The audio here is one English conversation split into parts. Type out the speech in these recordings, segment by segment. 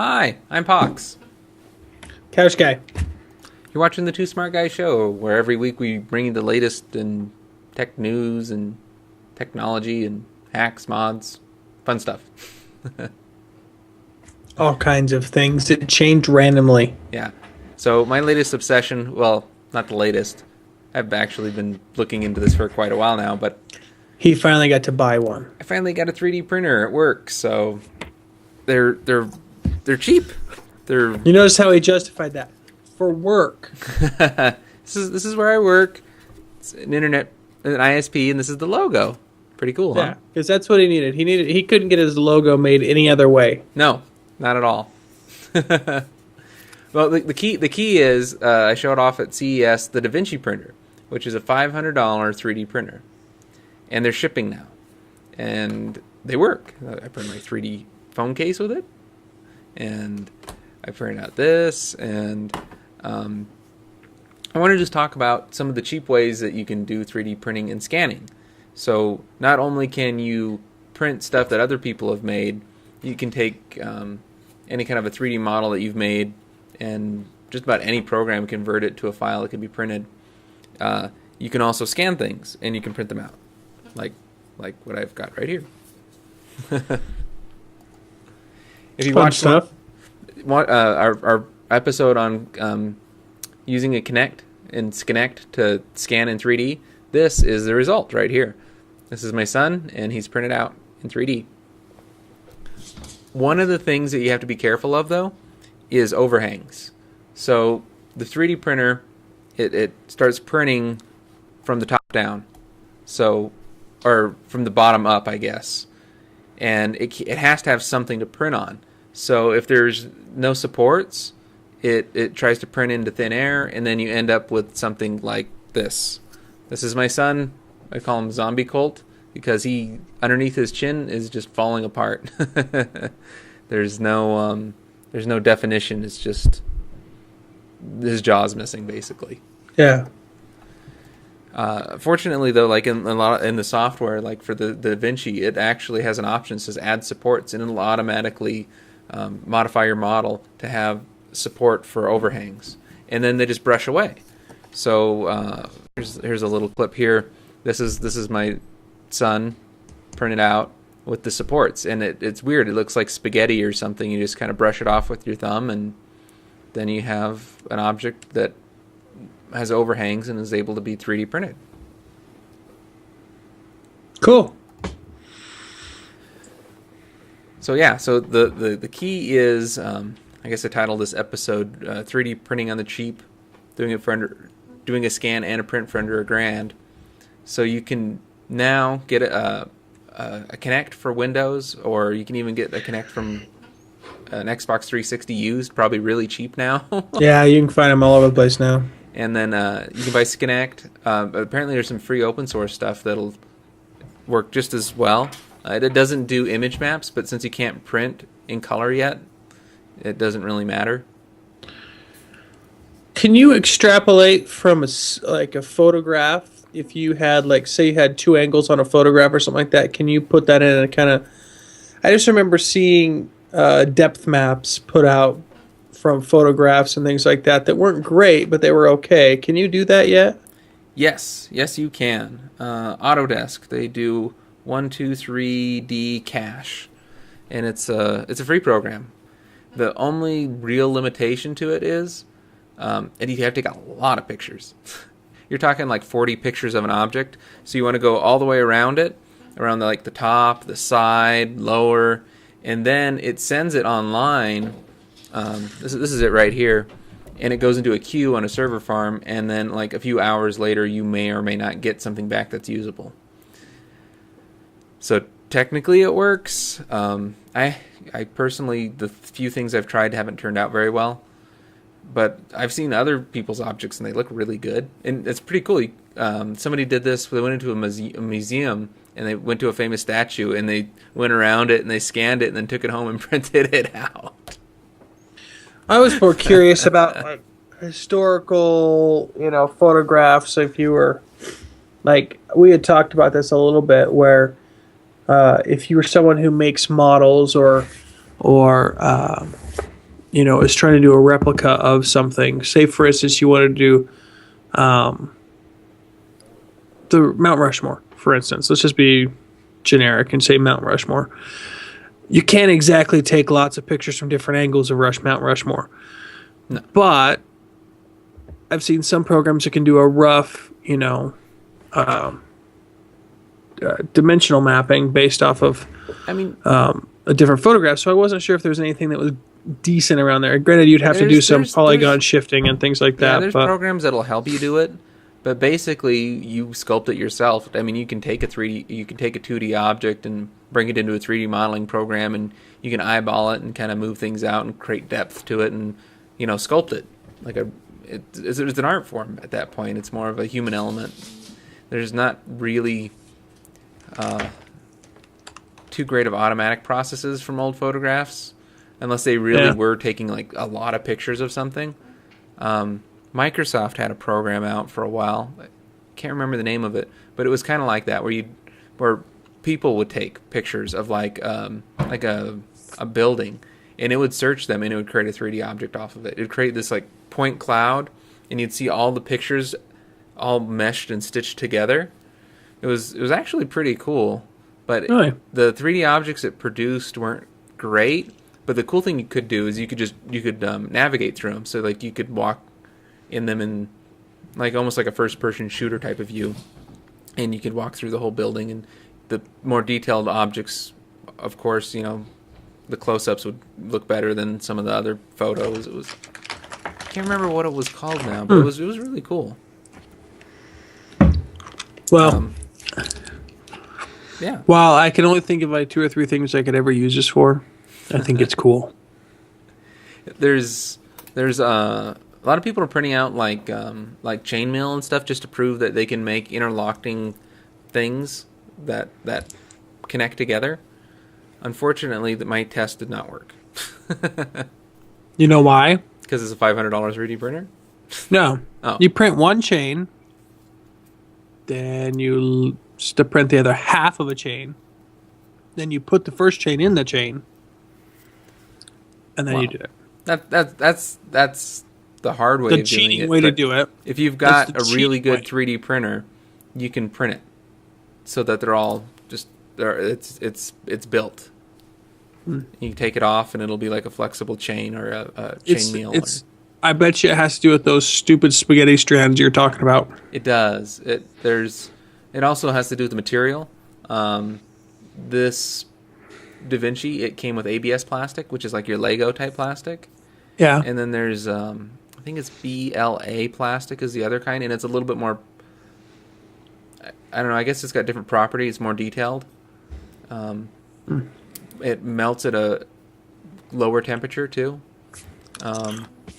Hi, I'm Pox. Couch guy. You're watching the Two Smart Guys show, where every week we bring you the latest in tech news and technology and hacks, mods, fun stuff. All kinds of things that change randomly. Yeah. So my latest obsession, well, not the latest. I've actually been looking into this for quite a while now, but He finally got to buy one. I finally got a 3D printer at work, so they're cheap. They're You notice how he justified that? For work. this is where I work. It's an ISP, and this is the logo. Pretty cool, huh? Yeah, because that's what he needed. He couldn't get his logo made any other way. No, not at all. Well, the key is I showed off at CES the DaVinci printer, which is a $500 3D printer, and they're shipping now, and they work. I print my 3D phone case with it, and I printed out this, and I want to just talk about some of the cheap ways that you can do 3D printing and scanning. So not only can you print stuff that other people have made, you can take any kind of a 3D model that you've made and just about any program convert it to a file that can be printed. You can also scan things and you can print them out, like what I've got right here. If you Fun watch stuff. our episode on using a Kinect and Skinect to scan in 3D, this is the result right here. This is my son, and he's printed out in 3D. One of the things that you have to be careful of, though, is overhangs. So the 3D printer, it starts printing from the top down, or from the bottom up, I guess. And it has to have something to print on. So if there's no supports, it tries to print into thin air, and then you end up with something like this. This is my son. I call him Zombie Colt because he, underneath his chin, is just falling apart. There's no definition. It's just his jaw's missing, basically. Yeah. Fortunately, though, like in the software, like for the DaVinci, it actually has an option that says add supports, and it'll automatically modify your model to have support for overhangs, and then they just brush away. So here's a little clip here. This is my son printed out with the supports, and it's weird. It looks like spaghetti or something. You just kind of brush it off with your thumb, and then you have an object that has overhangs and is able to be 3D printed. Cool. So yeah, so the key is, I guess I titled this episode 3D printing on the cheap, doing a scan and a print for under $1,000. So you can now get a Kinect for Windows, or you can even get a Kinect from an Xbox 360 used, probably really cheap now. Yeah, you can find them all over the place now. And then you can buy Skinect. Apparently there's some free open source stuff that'll work just as well. It doesn't do image maps, but since you can't print in color yet, it doesn't really matter. Can you extrapolate from a photograph? If you had, like, say you had two angles on a photograph or something like that, can you put that in a kind of... I just remember seeing depth maps put out from photographs and things like that weren't great, but they were okay. Can you do that yet? Yes, you can. Autodesk, they do 123D cache, and it's a free program. The only real limitation to it is, and you have to take a lot of pictures. You're talking like 40 pictures of an object, so you want to go all the way around it, around the top, the side, lower, and then it sends it online. This is it right here, and it goes into a queue on a server farm, and then like a few hours later, you may or may not get something back that's usable. So technically, it works. I personally, the few things I've tried haven't turned out very well. But I've seen other people's objects, and they look really good. And it's pretty cool. Somebody did this. They went into a museum, and they went to a famous statue, and they went around it, and they scanned it, and then took it home and printed it out. I was more curious about, like, historical, photographs. If you were, like, we had talked about this a little bit, where if you were someone who makes models or is trying to do a replica of something. Say, for instance, you want to do the Mount Rushmore, for instance. Let's just be generic and say Mount Rushmore. You can't exactly take lots of pictures from different angles of Mount Rushmore. No. But I've seen some programs that can do a rough, dimensional mapping based off of a different photograph. So I wasn't sure if there was anything that was decent around there. Granted, you'd have to do some polygon shifting and things like that. Yeah, there's programs that'll help you do it, but basically you sculpt it yourself. I mean, you can take a 2D object and bring it into a 3D modeling program, and you can eyeball it and kind of move things out and create depth to it, and sculpt it like it's an art form at that point. It's more of a human element. There's not really too great of automatic processes from old photographs, unless they really were taking like a lot of pictures of something. Microsoft had a program out for a while. I can't remember the name of it, but it was kind of like that, where people would take pictures of like a building, and it would search them, and it would create a 3D object off of it. It would create this like point cloud, and you'd see all the pictures all meshed and stitched together. It was actually pretty cool, but really? The 3D objects it produced weren't great. But the cool thing you could do is you could navigate through them. So like you could walk in them in like almost like a first-person shooter type of view, and you could walk through the whole building. And the more detailed objects, of course, the close-ups would look better than some of the other photos. I can't remember what it was called now, but it was really cool. Well, yeah. While I can only think of like 2 or 3 things I could ever use this for, I think it's cool. There's a lot of people are printing out like chainmail and stuff just to prove that they can make interlocking things that connect together. Unfortunately, my test did not work. You know why? Because it's a $500 3D printer? No. Oh. You print one chain, then you print the other half of a chain, then you put the first chain in the chain, and then you do it. That's the hard way the of doing it. cheating way to do it. If you've got a really good 3D printer, you can print it so that they're all just there. It's built. You can take it off, and it'll be like a flexible chain or a chainmail. I bet you it has to do with those stupid spaghetti strands you're talking about. It does. It also has to do with the material. This DaVinci, it came with ABS plastic, which is like your Lego type plastic. Yeah. And then there's, I think it's BLA plastic is the other kind, and it's a little bit more, I don't know, I guess it's got different properties, more detailed. It melts at a lower temperature, too.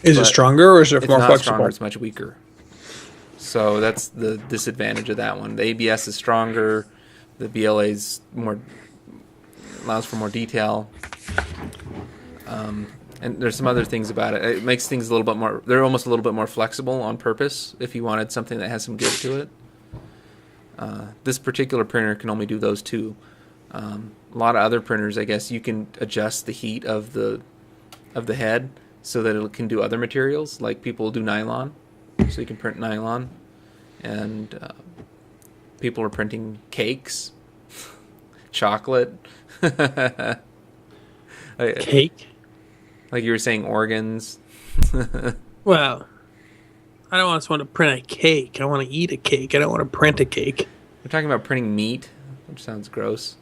Is it stronger, or is it more not flexible? Stronger, it's much weaker. So that's the disadvantage of that one. The ABS is stronger. The BLA's allows for more detail. And there's some other things about it. It makes things a little bit more. They're almost a little bit more flexible on purpose. If you wanted something that has some give to it, this particular printer can only do those two. A lot of other printers, I guess, you can adjust the heat of the head so that it can do other materials. Like people do nylon, so you can print nylon, and people are printing cakes, chocolate, cake. Like you were saying, organs. Well, I don't just want to print a cake. I want to eat a cake. I don't want to print a cake. We're talking about printing meat, which sounds gross.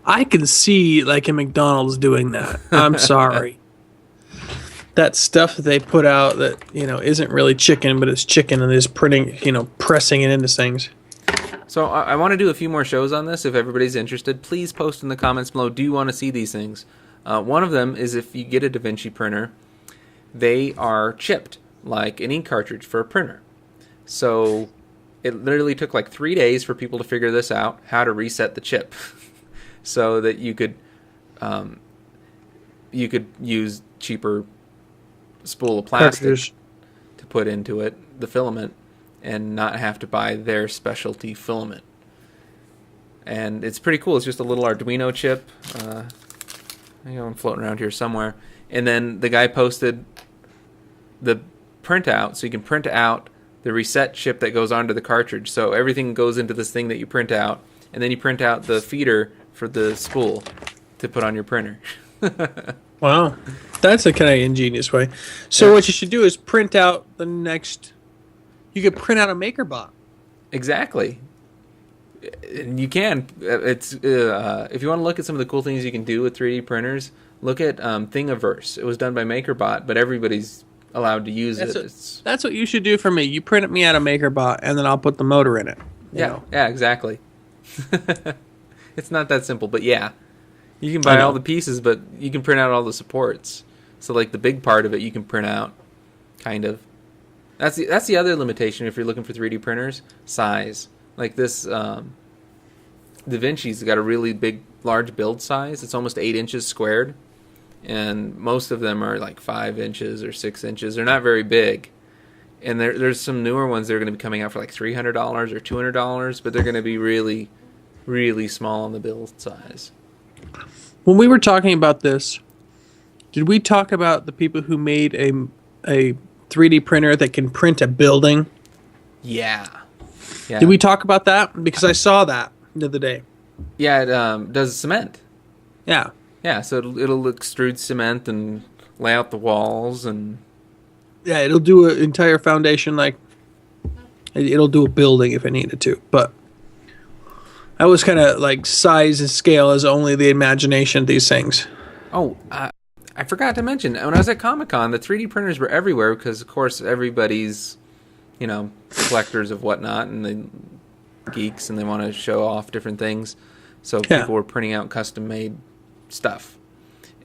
I can see like a McDonald's doing that. I'm sorry. That stuff that they put out that, isn't really chicken, but it's chicken, and is printing, pressing it into things. So I want to do a few more shows on this. If everybody's interested, please post in the comments below. Do you want to see these things? One of them is if you get a DaVinci printer, they are chipped like an ink cartridge for a printer. So it literally took like 3 days for people to figure this out, how to reset the chip, so that you could use cheaper spool of plastic Cartridge to put into it, the filament, and not have to buy their specialty filament. And it's pretty cool. It's just a little Arduino chip. I'm floating around here somewhere. And then the guy posted the printout, so you can print out the reset chip that goes onto the cartridge. So everything goes into this thing that you print out, and then you print out the feeder for the spool to put on your printer. Wow. That's a kind of ingenious way. So what you should do is print out the next... You could print out a MakerBot. Exactly. And you can. It's if you want to look at some of the cool things you can do with 3D printers, look at Thingiverse. It was done by MakerBot, but everybody's allowed to use it. That's what you should do for me. You print me out a MakerBot, and then I'll put the motor in it. Yeah, exactly. It's not that simple, but yeah. You can buy all the pieces, but you can print out all the supports. So, like, the big part of it you can print out, kind of. That's the other limitation if you're looking for 3D printers. Size. Like this, DaVinci's got a really big, large build size. It's almost 8 inches squared. And most of them are like 5 inches or 6 inches. They're not very big. And there's some newer ones that are going to be coming out for like $300 or $200, but they're going to be really, really small on the build size. When we were talking about this, did we talk about the people who made a 3D printer that can print a building? Yeah. Did we talk about that? Because I saw that the other day. Yeah, it does cement. Yeah. Yeah, so it'll extrude cement and lay out the walls and... Yeah, it'll do an entire foundation, like... It'll do a building if it needed to, but... That was kind of like size and scale is only the imagination of these things. Oh, I forgot to mention, when I was at Comic-Con, the 3D printers were everywhere because, of course, everybody's, collectors of whatnot and the geeks and they want to show off different things. So people were printing out custom-made stuff.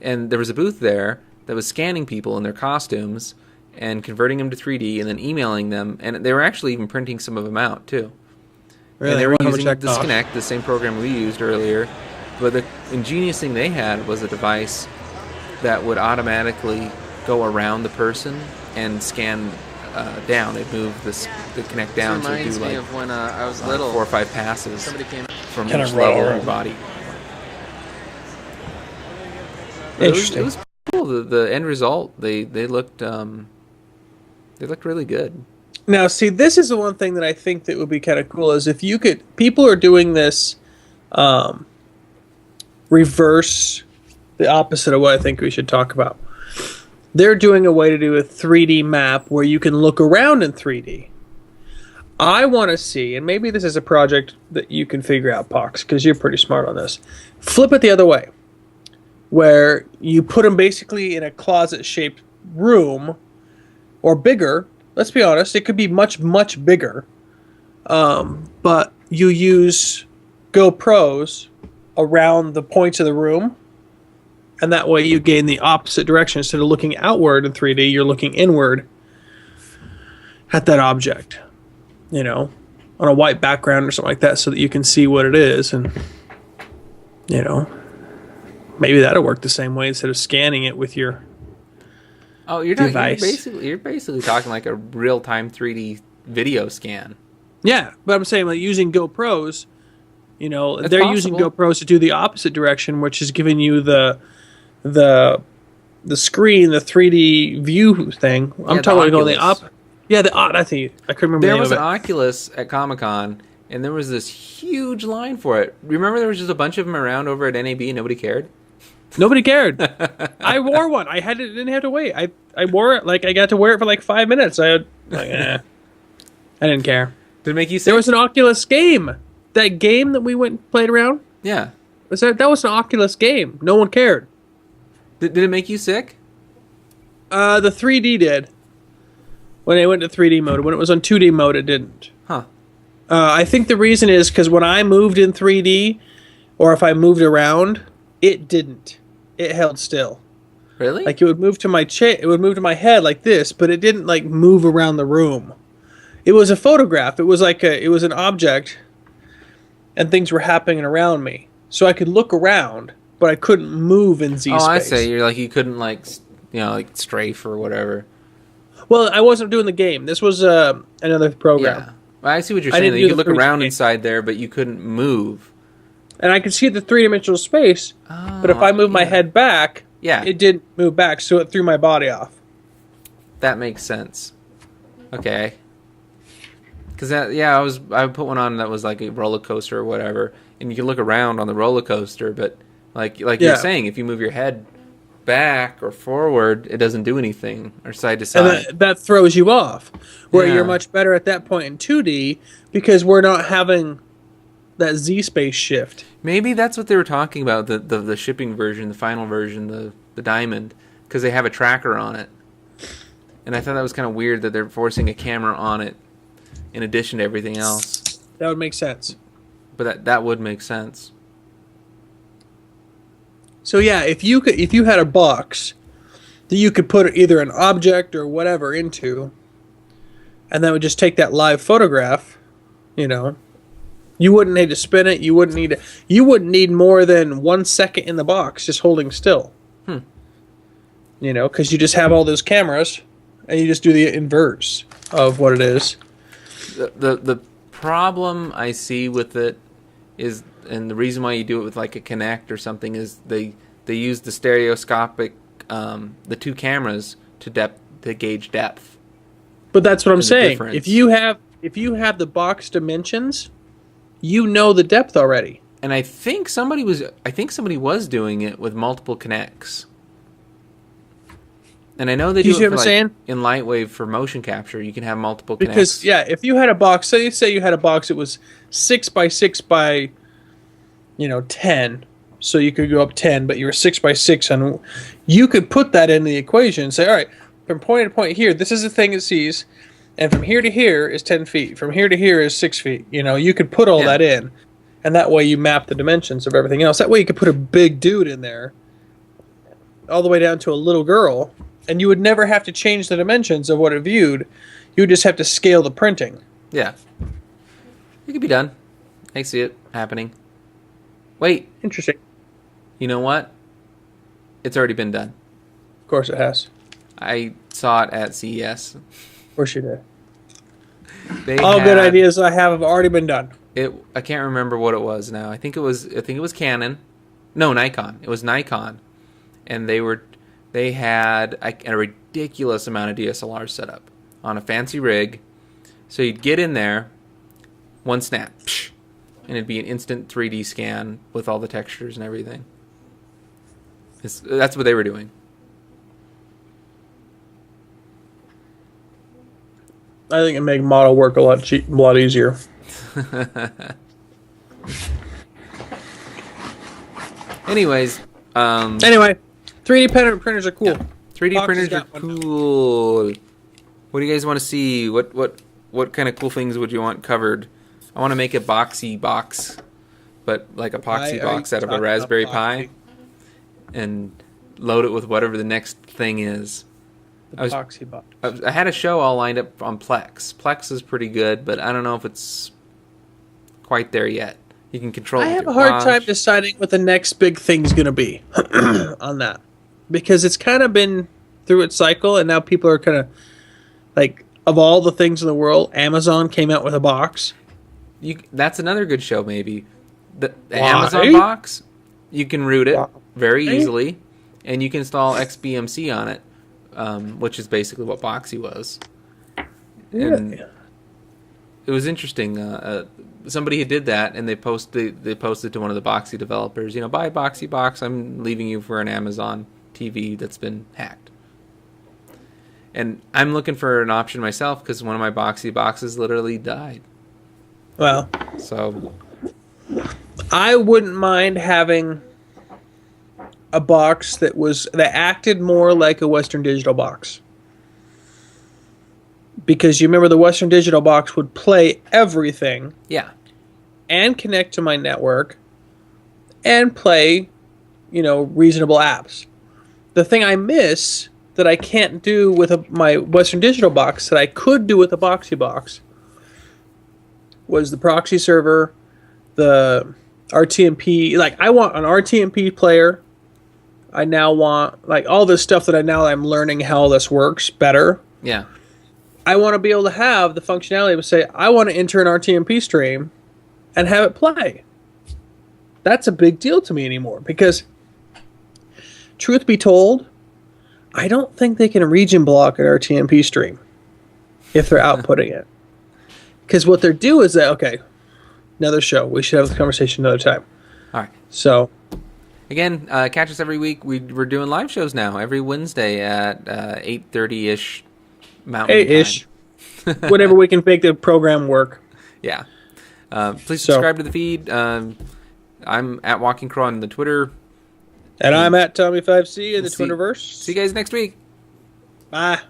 And there was a booth there that was scanning people in their costumes and converting them to 3D and then emailing them. And they were actually even printing some of them out, too. Really? And they were using Disconnect, the same program we used earlier. But the ingenious thing they had was a device that would automatically go around the person and scan down. It'd move the Connect down to do like of when I was little, 4 or 5 passes from each level of your body. Interesting. It was cool. The end result, they looked really good. Now, see, this is the one thing that I think that would be kind of cool is if you could... People are doing this reverse, the opposite of what I think we should talk about. They're doing a way to do a 3D map where you can look around in 3D. I want to see, and maybe this is a project that you can figure out, Pox, because you're pretty smart on this. Flip it the other way, where you put them basically in a closet-shaped room, or bigger. Let's be honest, it could be much, much bigger. But you use GoPros around the points of the room, and that way you gain the opposite direction. Instead of looking outward in 3D, you're looking inward at that object, on a white background or something like that so that you can see what it is. And, maybe that'll work the same way instead of scanning it with your... Oh, you're basically talking like a real-time 3D video scan. Yeah, but I'm saying like using GoPros, they're possible. using GoPros to do the opposite direction, which is giving you the screen, the 3D view thing. I'm talking about the op. Yeah, I think I couldn't remember. There was an Oculus at Comic-Con, and there was this huge line for it. Remember, there was just a bunch of them around over at NAB, and nobody cared. Nobody cared. I wore one. Didn't have to wait. I wore it I got to wear it for like 5 minutes. I didn't care. Did it make you sick? There was an Oculus game. That game that we went and played around. Yeah. That was an Oculus game. No one cared. Did it make you sick? The 3D did. When I went to 3D mode. When it was on 2D mode, it didn't. Huh. I think the reason is because when I moved in 3D, or if I moved around, it didn't. It held still. Really? Like it would move to my it would move to my head like this, but it didn't like move around the room. It was a photograph. It was it was an object, and things were happening around me, so I could look around, but I couldn't move in Z space. Oh, I say you couldn't strafe or whatever. Well, I wasn't doing the game. This was another program. Yeah. Well, I see what you're saying. You could look around inside there, but you couldn't move. and I could see the three-dimensional space. But if Oh, I move my yeah. head back, Yeah. it didn't move back, so it threw my body off. That makes sense. Okay. Because I put one on that was like a roller coaster or whatever, and you can look around on the roller coaster, but like Yeah. you're saying, if you move your head back or forward, it doesn't do anything, or side to And side. that throws you off. Where Yeah. you're much better at that point in 2D because we're not having that Z space shift. Maybe that's what they were talking about, the shipping version, the final version, the diamond, because they have a tracker on it. And I thought that was kind of weird that they're forcing a camera on it in addition to everything else. That would make sense. But that would make sense. So yeah, if you had a box that you could put either an object or whatever into, and that would just take that live photograph, you wouldn't need to spin it. You wouldn't need more than 1 second in the box just holding still. Because you just have all those cameras, and you just do the inverse of what it is. The problem I see with it is, and the reason why you do it with like a Kinect or something, is they use the stereoscopic, the two cameras to gauge depth. But that's what I'm The saying. difference. If you have the box dimensions, you know the depth already. And I think somebody was doing it with multiple Kinects. And I know they Do you do see it what for, I'm like, saying? in Lightwave for motion capture. You can have multiple Kinects. Because if you had a box, say you had a box that was 6 by 6 by 10, so you could go up 10, but you were 6 by 6, and you could put that in the equation and say, all right, from point to point here, this is the thing it sees, and from here to here is 10 feet. From here to here is 6 feet. You could put all Yeah. that in, and that way you map the dimensions of everything else. That way you could put a big dude in there, all the way down to a little girl, and you would never have to change the dimensions of what it viewed. You would just have to scale the printing. Yeah. It could be done. I see it happening. Wait, Interesting. you know what? It's already been done. Of course it has. I saw it at CES. Of course you did. They All good had ideas I have already been done. I can't remember what it was now. I think it was Canon. No, Nikon. It was Nikon. And they had a ridiculous amount of DSLRs set up on a fancy rig. So you'd get in there, one snap, psh, and it'd be an instant 3D scan with all the textures and everything. That's what they were doing. I think it make model work a lot easier. Anyways, Anyway, 3D printers are cool. 3D Fox printers has are got one. cool. What do you guys want to see? What kind of cool things would you want covered? I want to make a boxy box, but like a epoxy box out of a Raspberry Pi, and load it with whatever the next thing is. Epoxy box. I had a show all lined up on Plex. Plex is pretty good, but I don't know if it's quite there yet. You can control it I with have your a hard watch. time deciding what the next big thing's going to be on that. Because it's kind of been through its cycle, and now people are kind of like, of all the things in the world, Amazon came out with a box. That's another good show, maybe. The Why? Amazon box, you can root it Why? very easily, and you can install XBMC on it, which is basically what Boxy was. And it was interesting. Somebody who did that, and they posted to one of the Boxy developers. Buy Boxy box. I'm leaving you for an Amazon TV that's been hacked. And I'm looking for an option myself because one of my Boxy boxes literally died. Well, So I wouldn't mind having a box that acted more like a Western Digital box. Because you remember the Western Digital box would play everything yeah, and connect to my network and play, reasonable apps. The thing I miss that I can't do with my Western Digital box that I could do with a Boxy box was the proxy server, the RTMP. Like, I want an RTMP player. I now want, like, all this stuff that I'm learning how all this works better. yeah. I want to be able to have the functionality to say, I want to enter an RTMP stream and have it play. That's a big deal to me anymore because, truth be told, I don't think they can region block an RTMP stream if they're outputting it. Because what they're do is that, okay, another show. We should have this conversation another time. All right. So, again, catch us every week. We're doing live shows now every Wednesday at 8:30-ish Mountain 8-ish. Whenever we can make the program work. Yeah. Please subscribe to the feed. I'm at Walking Crow on the Twitter. And I'm at Tommy5C in the Twitterverse. See you guys next week. Bye.